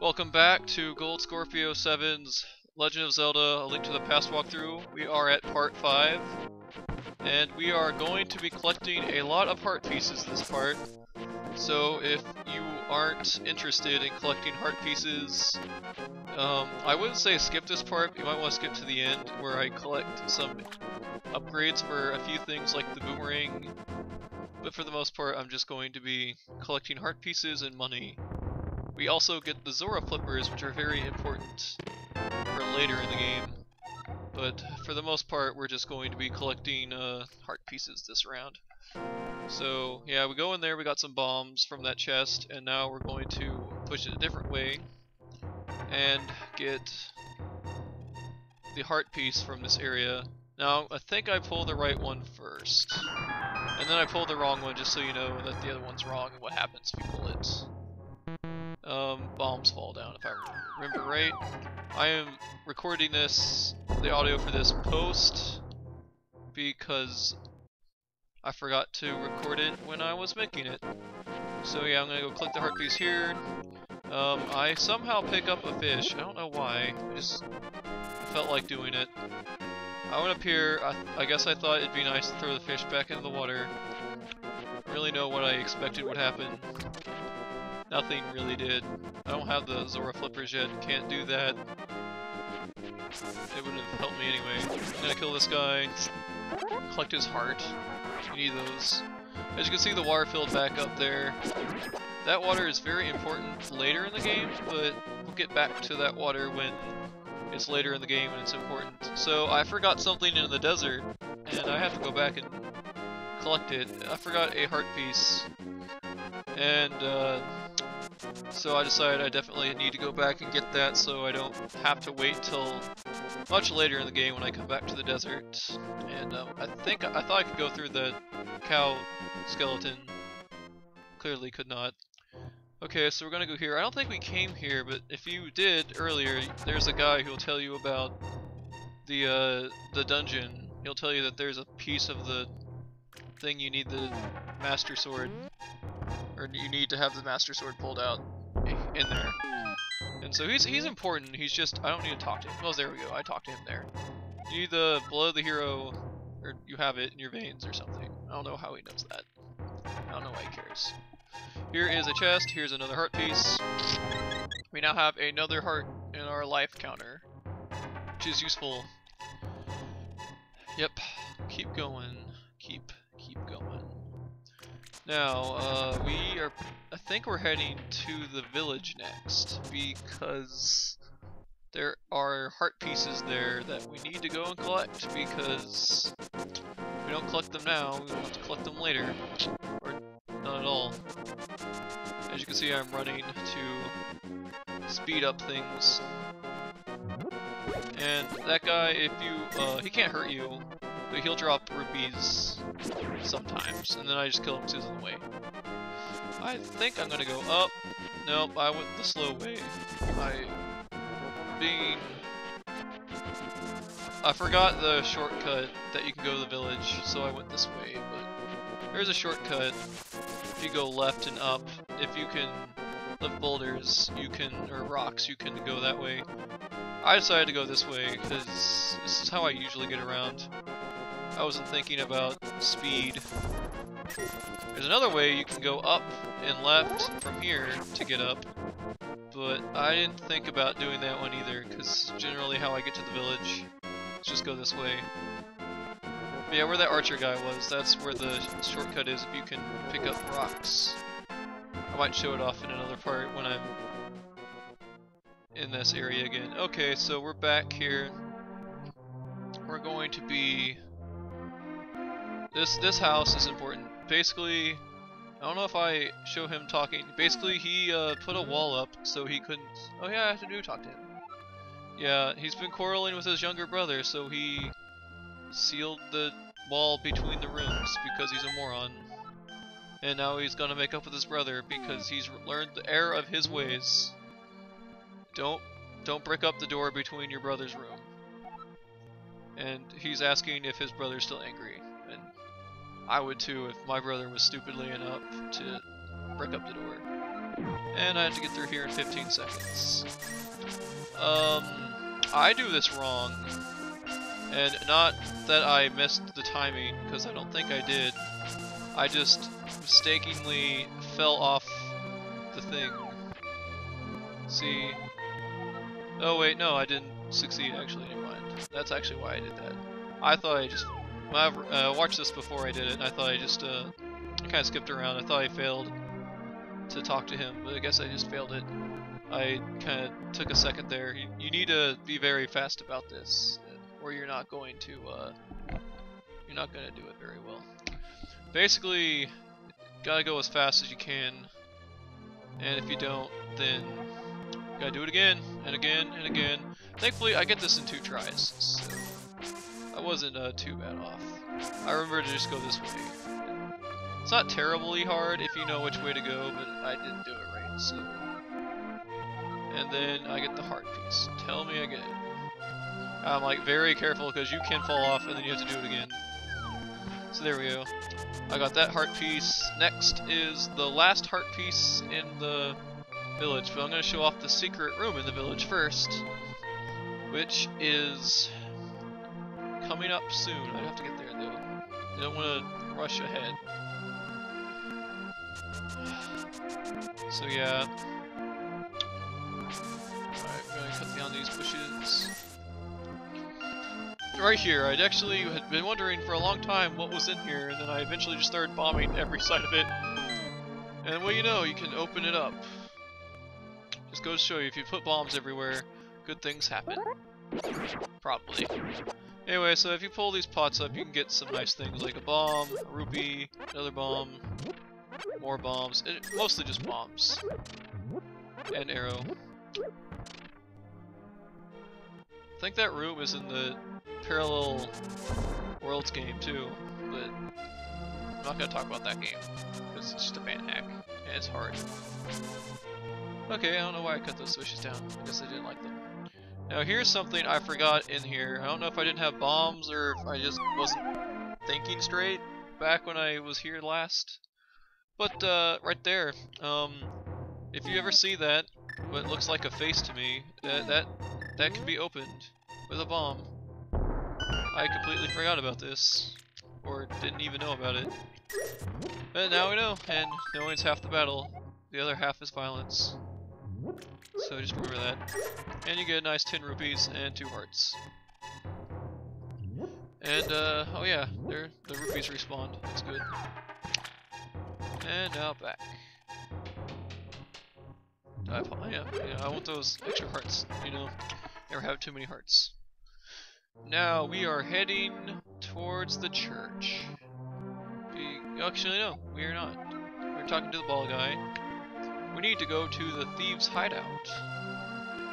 Welcome back to Gold Scorpio 7's Legend of Zelda: A Link to the Past walkthrough. We are at part 5, and we are going to be collecting a lot of heart pieces this part. So if you aren't interested in collecting heart pieces, I wouldn't say skip this part. You might want to skip to the end where I collect some upgrades for a few things like the boomerang. But for the most part, I'm just going to be collecting heart pieces and money. We also get the Zora flippers, which are very important for later in the game. But for the most part, we're just going to be collecting heart pieces this round. So yeah, we go in there, we got some bombs from that chest, and now we're going to push it a different way and get the heart piece from this area. Now, I think I pulled the right one first. And then I pulled the wrong one just so you know that the other one's wrong and what happens if you pull it. Bombs fall down if I remember right. I am recording the audio for this post, because I forgot to record it when I was making it. So yeah, I'm gonna go click the heart piece here. I somehow pick up a fish. I don't know why. I felt like doing it. I went up here. I guess I thought it'd be nice to throw the fish back into the water. I don't really know what I expected would happen. Nothing really did. I don't have the Zora flippers yet. Can't do that. It would have helped me anyway. I'm gonna kill this guy. Collect his heart. You need those. As you can see, the water filled back up there. That water is very important later in the game, but we'll get back to that water when it's later in the game and it's important. So I forgot something in the desert, and I have to go back and collect it. I forgot a heart piece, and so I decided I definitely need to go back and get that so I don't have to wait till much later in the game when I come back to the desert. And I thought I could go through the cow skeleton. Clearly could not. Okay, so we're gonna go here. I don't think we came here, but if you did earlier, there's a guy who'll tell you about the dungeon. He'll tell you that there's a piece of the thing you need the Master Sword, or you need to have the Master Sword pulled out in there. And so he's important. He's just, I don't need to talk to him. Oh, there we go. I talked to him there. You need the blood of the hero, or you have it in your veins or something. I don't know how he knows that. I don't know why he cares. Here is a chest. Here's another heart piece. We now have another heart in our life counter, which is useful. Yep. Keep going. Keep going. Now, I think we're heading to the village next, because there are heart pieces there that we need to go and collect, because if we don't collect them now, we will have to collect them later, or not at all. As you can see, I'm running to speed up things. And that guy, if you, he can't hurt you, but he'll drop rupees sometimes, and then I just kill him because he's in the way. I think I'm gonna go up. Nope, I went the slow way. I forgot the shortcut that you can go to the village, so I went this way, but there's a shortcut. If you go left and up, if you can lift boulders, or rocks, you can go that way. I decided to go this way, because this is how I usually get around. I wasn't thinking about speed. There's another way you can go up and left from here to get up, but I didn't think about doing that one either, because generally how I get to the village, let's just go this way. But yeah, where that archer guy was, that's where the shortcut is if you can pick up rocks. I might show it off in another part when I'm in this area again. Okay, so we're back here. We're going to be... This house is important. Basically, I don't know if I show him talking. Basically, he put a wall up so he couldn't... Oh yeah, I have to talk to him. Yeah, he's been quarreling with his younger brother, so he sealed the wall between the rooms because he's a moron. And now he's gonna make up with his brother because he's learned the error of his ways. Don't break up the door between your brother's room. And he's asking if his brother's still angry. And I would too if my brother was stupidly enough to break up the door. And I have to get through here in 15 seconds. I do this wrong. And not that I missed the timing, because I don't think I did. I just mistakenly fell off the thing. See? Oh wait, no, I didn't succeed actually, never mind. That's actually why I did that. I thought I just... I watched this before I did it, and I thought I just kind of skipped around. I thought I failed to talk to him, but I guess I just failed it. I kind of took a second there. You need to be very fast about this, or you're not going to do it very well. Basically, gotta go as fast as you can, and if you don't, then you gotta do it again and again and again. Thankfully, I get this in 2 tries, so I wasn't too bad off. I remember to just go this way. It's not terribly hard if you know which way to go, but I didn't do it right, so. And then I get the heart piece. Tell me I get it. I'm like very careful because you can fall off and then you have to do it again. So there we go. I got that heart piece. Next is the last heart piece in the village, but I'm going to show off the secret room in the village first, which is coming up soon. I have to get there though. I don't want to rush ahead. So yeah. Alright, I'm going to cut down these bushes. Right here, I'd actually had been wondering for a long time what was in here, and then I eventually just started bombing every side of it. And well, you know, you can open it up. Just goes to show you, if you put bombs everywhere, good things happen. Probably. Anyway, so if you pull these pots up, you can get some nice things like a bomb, a rupee, another bomb, more bombs, and mostly just bombs. And arrow. I think that room is in the Parallel Worlds game too, but I'm not gonna talk about that game because it's just a fan hack and it's hard. Okay, I don't know why I cut those switches down. I guess I didn't like them. Now here's something I forgot in here. I don't know if I didn't have bombs or if I just wasn't thinking straight back when I was here last. But right there, if you ever see that, what looks like a face to me, that can be opened with a bomb. I completely forgot about this, or didn't even know about it. But now we know, and knowing's half the battle. The other half is violence. So just remember that. And you get a nice 10 rupees and 2 hearts. And oh yeah, the rupees respawned. That's good. And now back. Yeah, I want those extra hearts, you know. Never have too many hearts. Now we are heading towards the church. Actually no, we are not. We're talking to the ball guy. We need to go to the thieves' hideout.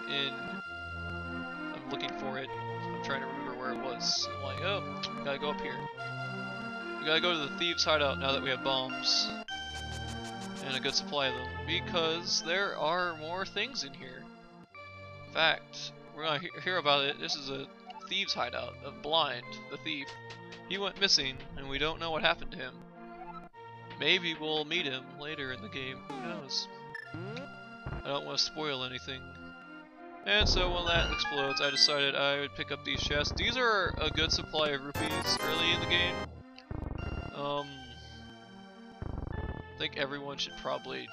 I'm looking for it. I'm trying to remember where it was. I'm like, oh, gotta go up here. We gotta go to the thieves' hideout now that we have bombs. And a good supply of them. Because there are more things in here. In fact, we're gonna hear about it. This is a thieves' hideout of Blind, the thief. He went missing, and we don't know what happened to him. Maybe we'll meet him later in the game. Who knows? I don't want to spoil anything. And so when that explodes, I decided I would pick up these chests. These are a good supply of rupees early in the game. I think everyone should probably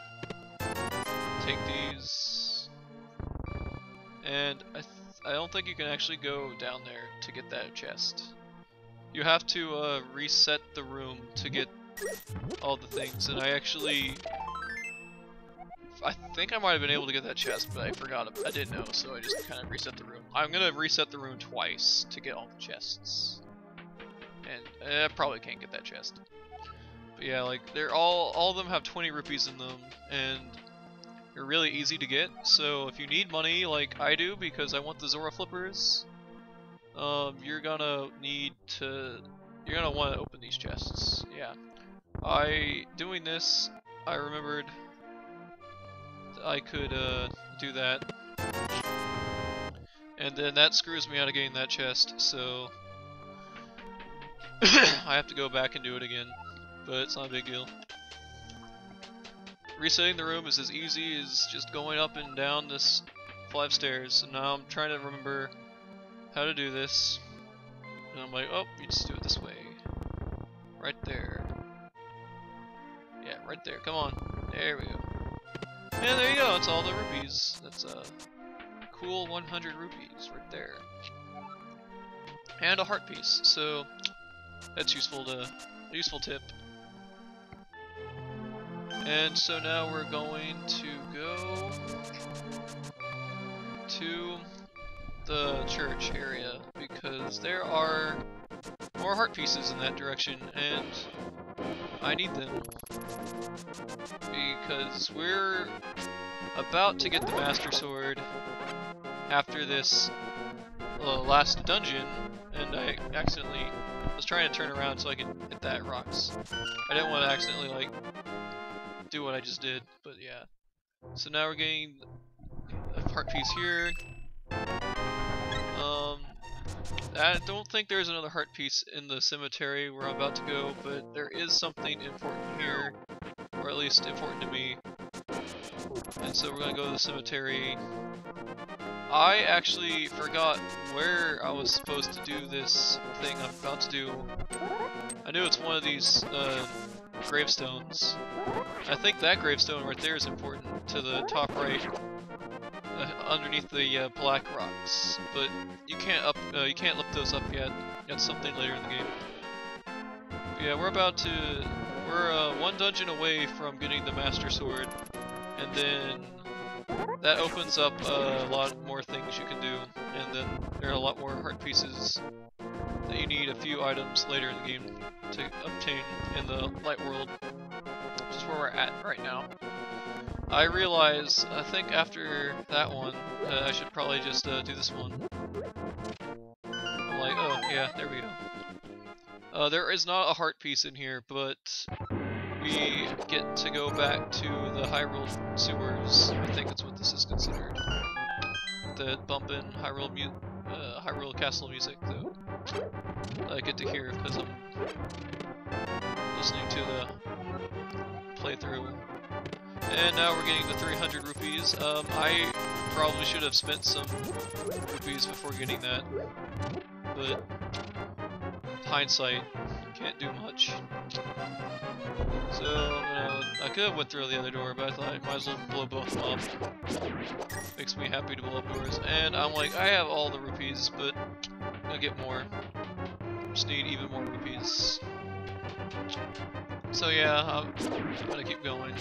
take these. And I don't think you can actually go down there to get that chest. You have to reset the room to get all the things, and I think I might have been able to get that chest, but I forgot. I didn't know, so I just kind of reset the room. I'm gonna reset the room twice to get all the chests, and I probably can't get that chest. But yeah, like they're all of them have 20 rupees in them, and they're really easy to get. So if you need money, like I do, because I want the Zora flippers, you're gonna want to open these chests. Yeah. Doing this, I remembered that I could do that, and then that screws me out of getting that chest, so I have to go back and do it again, but it's not a big deal. resetting the room is as easy as just going up and down this flight of stairs. And now I'm trying to remember how to do this. And I'm like, oh, you just do it this way. Right there. Yeah, right there. Come on. There we go. And there you go. That's all the rupees. That's a cool 100 rupees right there. And a heart piece. So that's a useful tip. And so now we're going to go to the church area because there are more heart pieces in that direction and I need them because we're about to get the Master Sword after this last dungeon, and I accidentally was trying to turn around so I could hit that rocks. I didn't want to accidentally like do what I just did, but yeah. So now we're getting a heart piece here. I don't think there's another heart piece in the cemetery where I'm about to go, but there is something important here, or at least important to me. And so we're gonna go to the cemetery. I actually forgot where I was supposed to do this thing I'm about to do. I knew it's one of these gravestones. I think that gravestone right there is important to the top right. Underneath the black rocks, but you can't lift those up yet. That's something later in the game. But yeah, we're one dungeon away from getting the Master Sword, and then that opens up a lot more things you can do, and then there are a lot more heart pieces that you need a few items later in the game to obtain in the light world, which is where we're at right now. I realize, I think after that one, I should probably just do this one. I'm like, oh yeah, there we go. There is not a heart piece in here, but we get to go back to the Hyrule sewers. I think that's what this is considered. The bumpin' Hyrule Castle music, though. I get to hear because I'm listening to the playthrough. And now we're getting the 300 rupees. I probably should have spent some rupees before getting that, but hindsight, can't do much. So, I could have went through the other door, but I thought I might as well blow both of them up. Makes me happy to blow up doors. And I'm like, I have all the rupees, but I'll get more. Just need even more rupees. So yeah, I'm gonna keep going.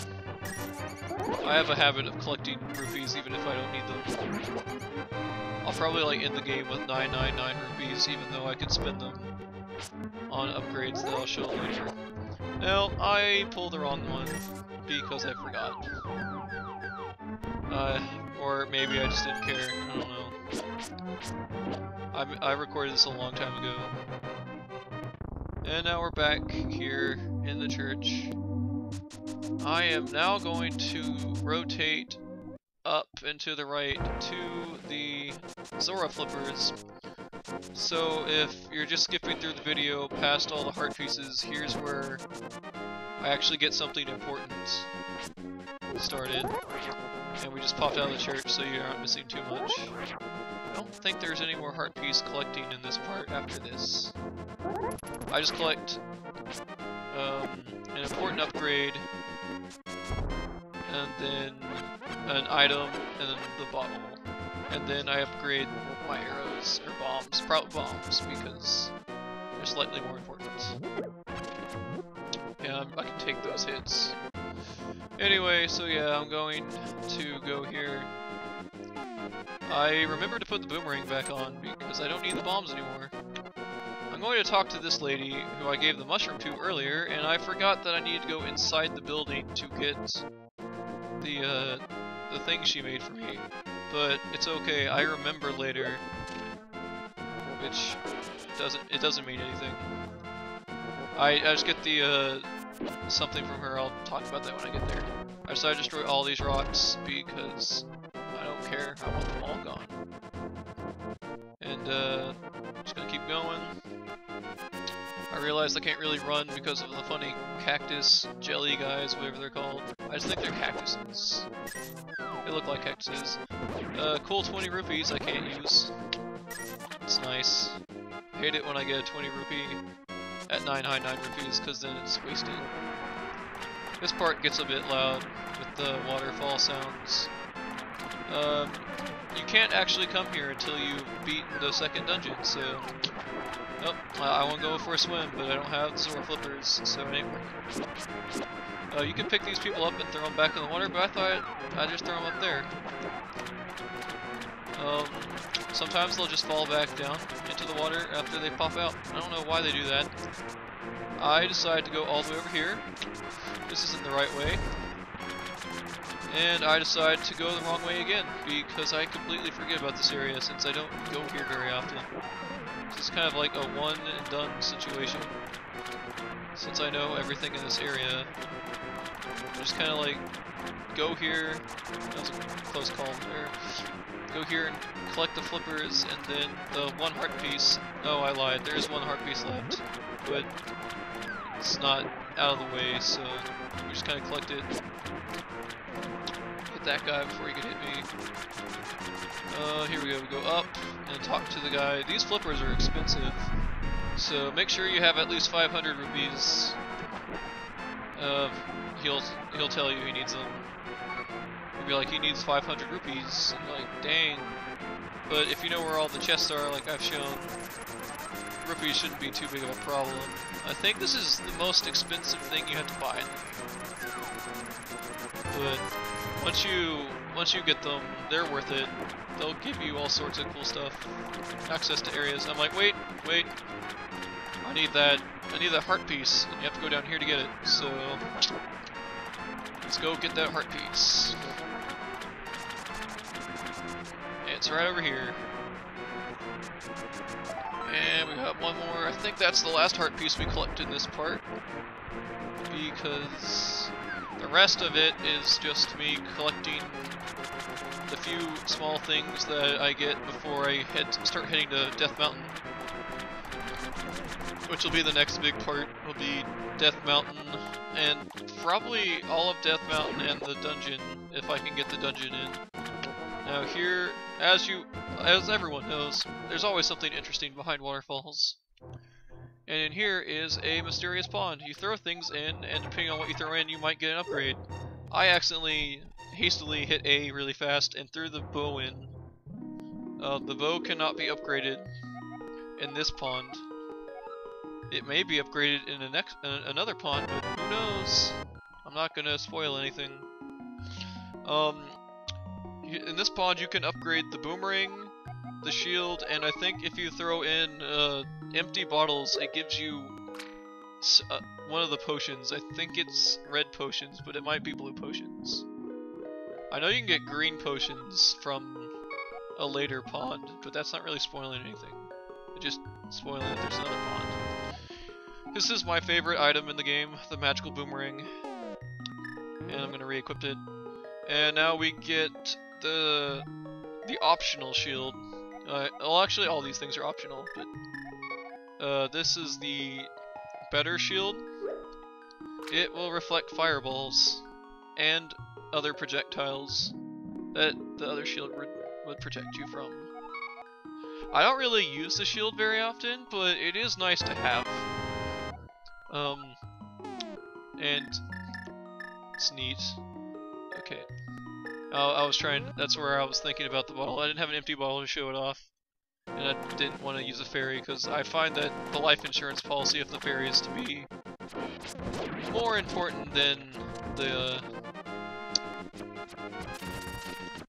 I have a habit of collecting rupees even if I don't need them. I'll probably like end the game with 999 rupees even though I could spend them on upgrades that I'll show later. Now, I pulled the wrong one because I forgot. Or maybe I just didn't care, I don't know. I recorded this a long time ago. And now we're back here in the church. I am now going to rotate up and to the right to the Zora flippers. So if you're just skipping through the video past all the heart pieces, here's where I actually get something important started. And we just popped out of the church so you aren't missing too much. I don't think there's any more heart piece collecting in this part after this. I just collect an important upgrade, and then an item, and then the bottle. And then I upgrade my arrows, or bombs, probably bombs, because they're slightly more important. Yeah, I can take those hits. Anyway, so yeah, I'm going to go here. I remember to put the boomerang back on because I don't need the bombs anymore. I'm going to talk to this lady who I gave the mushroom to earlier, and I forgot that I needed to go inside the building to get the thing she made for me. But it's okay, I remember later, which doesn't mean anything. I just get the something from her. I'll talk about that when I get there. I decided to destroy all these rocks because I don't care. I want them all gone. And just gonna keep going. I realized I can't really run because of the funny cactus jelly guys, whatever they're called. I just think they're cactuses. They look like cactuses. Cool 20 rupees I can't use. It's nice. I hate it when I get a 20 rupee at 999 rupees, because then it's wasted. This part gets a bit loud with the waterfall sounds. You can't actually come here until you've beaten the second dungeon, so... Oh, I want to go for a swim, but I don't have Zora flippers, so it ain't working. You can pick these people up and throw them back in the water, but I thought I'd just throw them up there. Sometimes they'll just fall back down into the water after they pop out. I don't know why they do that. I decided to go all the way over here. This isn't the right way. And I decided to go the wrong way again, because I completely forget about this area since I don't go here very often. This is kind of like a one and done situation. Since I know everything in this area, I just kind of like go here. That was a close call there. Go here and collect the flippers, and then the one heart piece. Oh, I lied. There is one heart piece left, but it's not out of the way, so we just kind of collect it. Hit that guy before he could hit me. Here we go. We go up and talk to the guy. These flippers are expensive, so make sure you have at least 500 rupees. He'll tell you he needs them. He'll be like, he needs 500 rupees, and you're like, dang. But if you know where all the chests are, like I've shown, rupees shouldn't be too big of a problem. I think this is the most expensive thing you have to buy. But once you get them, they're worth it. They'll give you all sorts of cool stuff. Access to areas. I'm like, wait, I need that heart piece, and you have to go down here to get it. So let's go get that heart piece. It's right over here. And we got one more. I think that's the last heart piece we collect in this part, because the rest of it is just me collecting the few small things that I get before I start heading to Death Mountain, which will be the next big part. Will be Death Mountain, and probably all of Death Mountain and the dungeon, if I can get the dungeon in. Now here, as everyone knows, there's always something interesting behind waterfalls. And in here is a mysterious pond. You throw things in, and depending on what you throw in, you might get an upgrade. I accidentally, hastily hit A really fast and threw the bow in. The bow cannot be upgraded in this pond. It may be upgraded in another pond, but who knows? I'm not gonna spoil anything. In this pond, you can upgrade the boomerang, the shield, and I think if you throw in empty bottles, it gives you one of the potions. I think it's red potions, but it might be blue potions. I know you can get green potions from a later pond, but that's not really spoiling anything. It's just spoiling that there's another pond. This is my favorite item in the game, the magical boomerang. And I'm going to re-equip it. And now we get the optional shield. Well, actually all these things are optional, but this is the better shield. It will reflect fireballs and other projectiles that the other shield would protect you from. I don't really use the shield very often, but it is nice to have. And it's neat. Okay. I was trying, that's where I was thinking about the bottle. I didn't have an empty bottle to show it off. And I didn't want to use a fairy, because I find that the life insurance policy of the fairy is to be more important than the...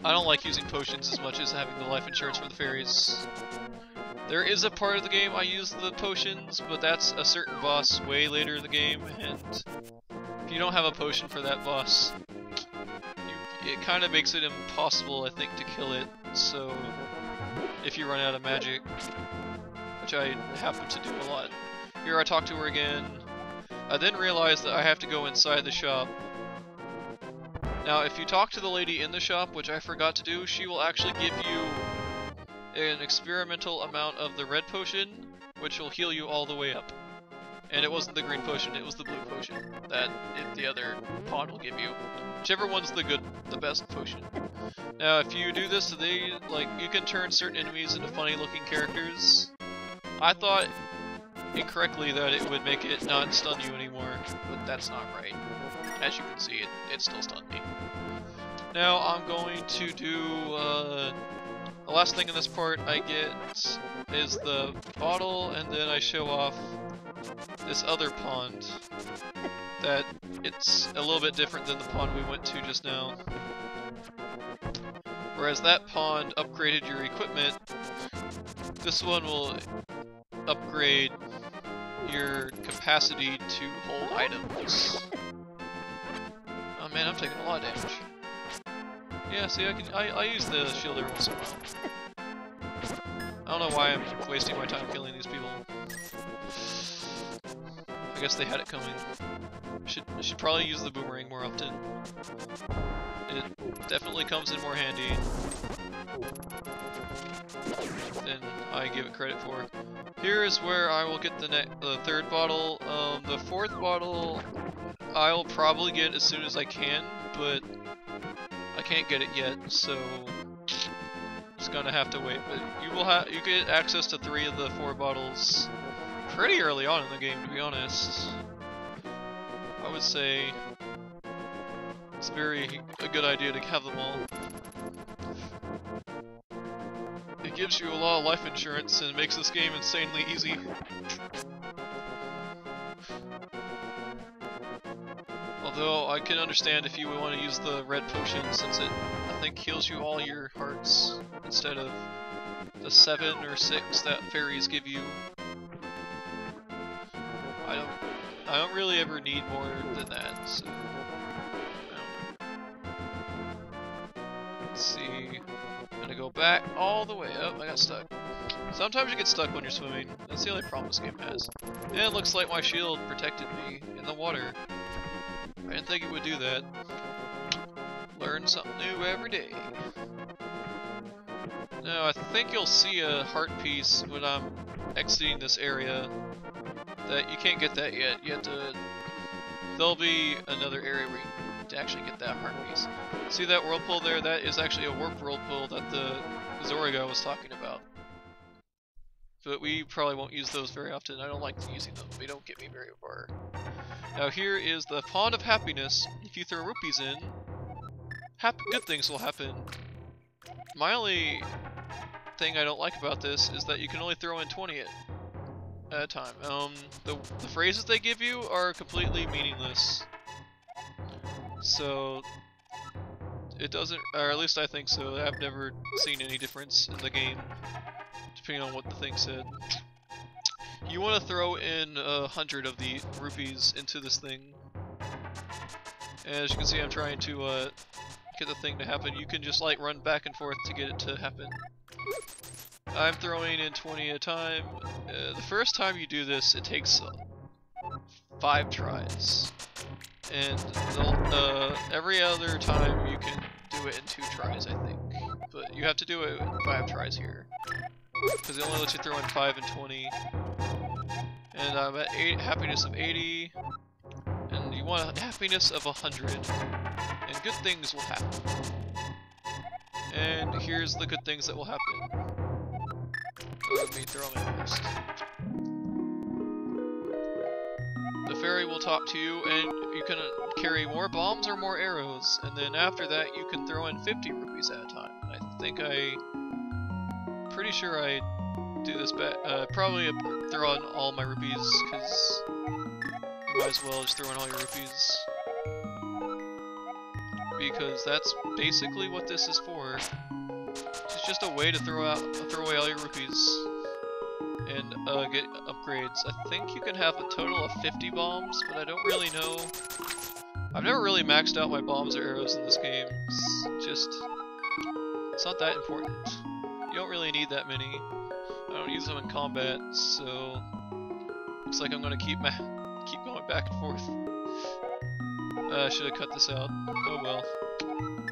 I don't like using potions as much as having the life insurance for the fairies. There is a part of the game I use the potions, but that's a certain boss way later in the game, and if you don't have a potion for that boss, it kind of makes it impossible, I think, to kill it. So if you run out of magic, which I happen to do a lot. Here I talk to her again. I then realize that I have to go inside the shop. Now if you talk to the lady in the shop, which I forgot to do, she will actually give you an experimental amount of the red potion, which will heal you all the way up. And it wasn't the green potion, it was the blue potion that the other pod will give you. Whichever one's the best potion. Now, if you do this, you can turn certain enemies into funny looking characters. I thought incorrectly that it would make it not stun you anymore, but that's not right. As you can see, it still stunned me. Now I'm going to do the last thing in this part I get is the bottle, and then I show off this other pond that it's a little bit different than the pond we went to just now. Whereas that pond upgraded your equipment, this one will upgrade your capacity to hold items. Oh man, I'm taking a lot of damage. Yeah, see, I use the shield every once in a while. I don't know why I'm wasting my time killing these people. I guess they had it coming. I should probably use the boomerang more often. It definitely comes in more handy than I give it credit for. Here is where I will get the third bottle. The fourth bottle I'll probably get as soon as I can, but I can't get it yet, so just gonna have to wait. But you get access to 3 of the 4 bottles pretty early on in the game, to be honest. I would say it's a good idea to have them all. It gives you a lot of life insurance and makes this game insanely easy. Although I can understand if you would want to use the red potion, since it, I think, heals you all your hearts instead of the 7 or 6 that fairies give you. I don't really ever need more than that, so let's see. I'm gonna go back all the way up. I got stuck. Sometimes you get stuck when you're swimming. That's the only problem this game has. And it looks like my shield protected me in the water. I didn't think it would do that. Learn something new every day. Now, I think you'll see a heart piece when I'm exiting this area. That you can't get that yet. You have to. There'll be another area where you to actually get that heart piece. See that whirlpool there? That is actually a warp whirlpool that the Zoriga was talking about. But we probably won't use those very often. I don't like using them. They don't get me very far. Now here is the Pond of Happiness. If you throw rupees in, good things will happen. My only thing I don't like about this is that you can only throw in 20 at a time. The phrases they give you are completely meaningless. So it doesn't, or at least I think so. I've never seen any difference in the game, depending on what the thing said. You want to throw in 100 of the rupees into this thing. And as you can see, I'm trying to get the thing to happen. You can just like run back and forth to get it to happen. I'm throwing in 20 at a time. The first time you do this, it takes 5 tries. And every other time you can do it in 2 tries, I think. But you have to do it in 5 tries here. Because it only lets you throw in 5 and 20. And I'm at happiness of 80. And you want a happiness of 100. And good things will happen. And here's the good things that will happen. Let me throw them in first. The fairy will talk to you, and you can carry more bombs or more arrows, and then after that you can throw in 50 rupees at a time. Pretty sure I do this probably throw in all my rupees, because you might as well just throw in all your rupees. Because that's basically what this is for. It's just a way to throw away all your rupees and get upgrades. I think you can have a total of 50 bombs, but I don't really know. I've never really maxed out my bombs or arrows in this game. It's not that important. You don't really need that many. I don't use them in combat, so looks like I'm gonna keep going back and forth. I should have cut this out. Oh well.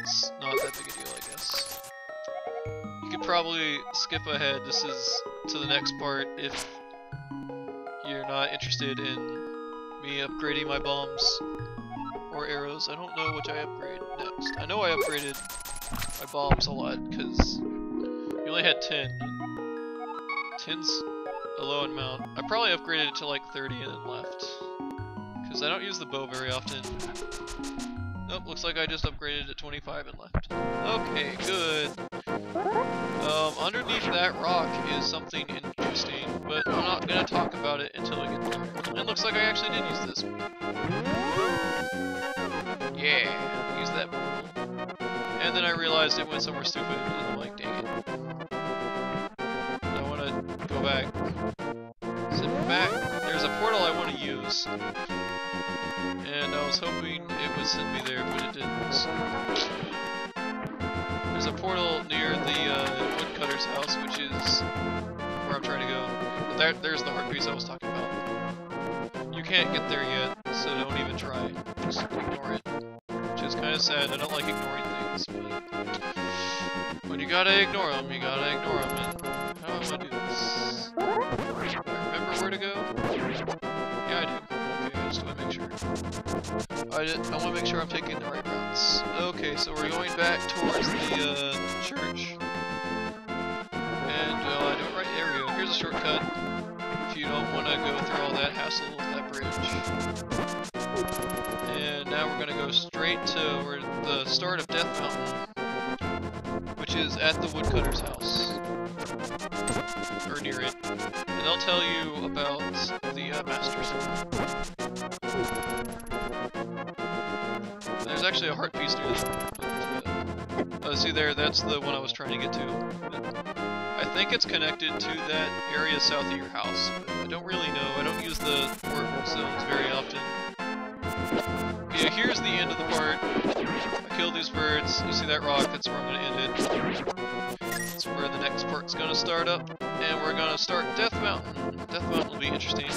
It's not that big a deal, I guess. You could probably skip ahead. This is to the next part if you're not interested in me upgrading my bombs or arrows. I don't know which I upgrade next. I know I upgraded my bombs a lot because we only had 10. 10's a low amount. I probably upgraded it to like 30 and then left. Because I don't use the bow very often. Nope, looks like I just upgraded to 25 and left. Okay, good. Underneath that rock is something interesting, but I'm not gonna talk about it until we get there. It looks like I actually did use this. Yeah, use that portal. And then I realized it went somewhere stupid, and I'm like, dang it. I wanna go back. Sit back. There's a portal I wanna use. And I was hoping it would send me there, but it didn't. There's a portal near the woodcutter's house, which is where I'm trying to go. But there's the heart piece I was talking about. You can't get there yet, so don't even try. Just ignore it. Which is kind of sad. I don't like ignoring things, but when you gotta ignore them, you gotta ignore them. And how am I gonna do this? Do I remember where to go? Yeah, I do. Okay, I just want to make sure. I want to make sure I'm taking the right routes. Okay, so we're going back towards the church. And I do it right. There we go. Here's a shortcut. If you don't want to go through all that hassle with that bridge. And now we're going to go straight to where the start of Death Mountain, which is at the woodcutter's house. Or near it. And they'll tell you about the Master Sword. There's actually a heart piece near there. See there, that's the one I was trying to get to. I think it's connected to that area south of your house. I don't really know. I don't use the work zones very often. Yeah, here's the end of the part. I killed these birds. You see that rock? That's where I'm going to end it. That's where the next part's going to start up. And we're going to start Death Mountain. Death Mountain will be interesting.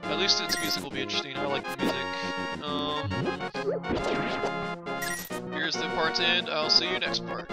At least its music will be interesting. I like the music. Here's the part's end. I'll see you next part.